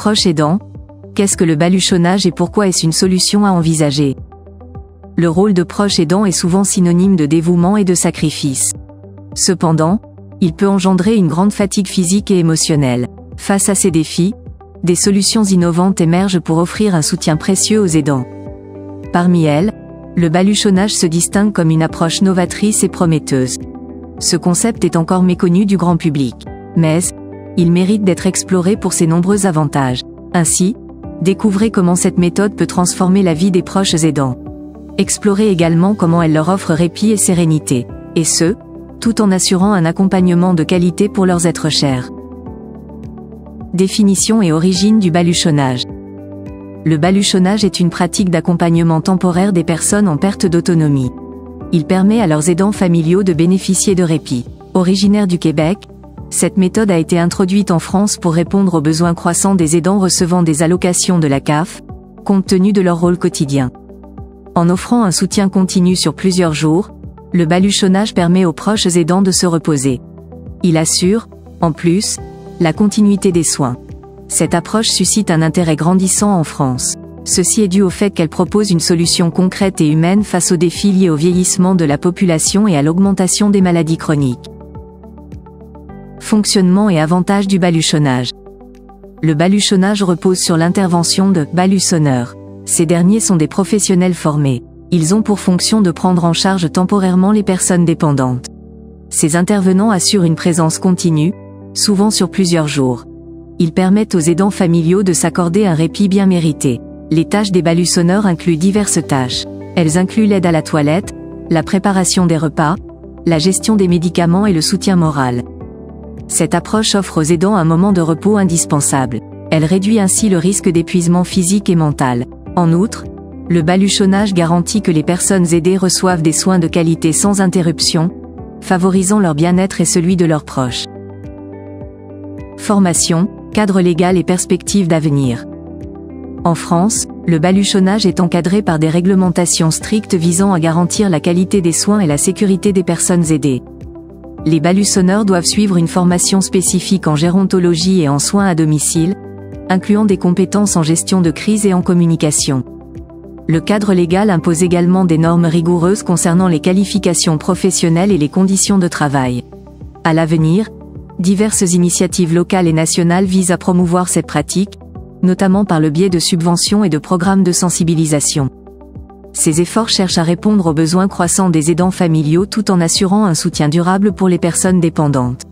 Proche aidant, qu'est-ce que le baluchonnage et pourquoi est-ce une solution à envisager? Le rôle de proche aidant est souvent synonyme de dévouement et de sacrifice. Cependant, il peut engendrer une grande fatigue physique et émotionnelle. Face à ces défis, des solutions innovantes émergent pour offrir un soutien précieux aux aidants. Parmi elles, le baluchonnage se distingue comme une approche novatrice et prometteuse. Ce concept est encore méconnu du grand public, mais il mérite d'être exploré pour ses nombreux avantages. Ainsi, découvrez comment cette méthode peut transformer la vie des proches aidants. Explorez également comment elle leur offre répit et sérénité, et ce, tout en assurant un accompagnement de qualité pour leurs êtres chers. Définition et origine du baluchonnage. Le baluchonnage est une pratique d'accompagnement temporaire des personnes en perte d'autonomie. Il permet à leurs aidants familiaux de bénéficier de répit. Originaire du Québec, cette méthode a été introduite en France pour répondre aux besoins croissants des aidants recevant des allocations de la CAF, compte tenu de leur rôle quotidien. En offrant un soutien continu sur plusieurs jours, le baluchonnage permet aux proches aidants de se reposer. Il assure, en plus, la continuité des soins. Cette approche suscite un intérêt grandissant en France. Ceci est dû au fait qu'elle propose une solution concrète et humaine face aux défis liés au vieillissement de la population et à l'augmentation des maladies chroniques. Fonctionnement et avantages du baluchonnage. Le baluchonnage repose sur l'intervention de baluchonneurs. Ces derniers sont des professionnels formés. Ils ont pour fonction de prendre en charge temporairement les personnes dépendantes. Ces intervenants assurent une présence continue, souvent sur plusieurs jours. Ils permettent aux aidants familiaux de s'accorder un répit bien mérité. Les tâches des baluchonneurs incluent diverses tâches. Elles incluent l'aide à la toilette, la préparation des repas, la gestion des médicaments et le soutien moral. Cette approche offre aux aidants un moment de repos indispensable. Elle réduit ainsi le risque d'épuisement physique et mental. En outre, le baluchonnage garantit que les personnes aidées reçoivent des soins de qualité sans interruption, favorisant leur bien-être et celui de leurs proches. Formation, cadre légal et perspectives d'avenir. En France, le baluchonnage est encadré par des réglementations strictes visant à garantir la qualité des soins et la sécurité des personnes aidées. Les baluchonneurs doivent suivre une formation spécifique en gérontologie et en soins à domicile, incluant des compétences en gestion de crise et en communication. Le cadre légal impose également des normes rigoureuses concernant les qualifications professionnelles et les conditions de travail. À l'avenir, diverses initiatives locales et nationales visent à promouvoir cette pratique, notamment par le biais de subventions et de programmes de sensibilisation. Ces efforts cherchent à répondre aux besoins croissants des aidants familiaux tout en assurant un soutien durable pour les personnes dépendantes.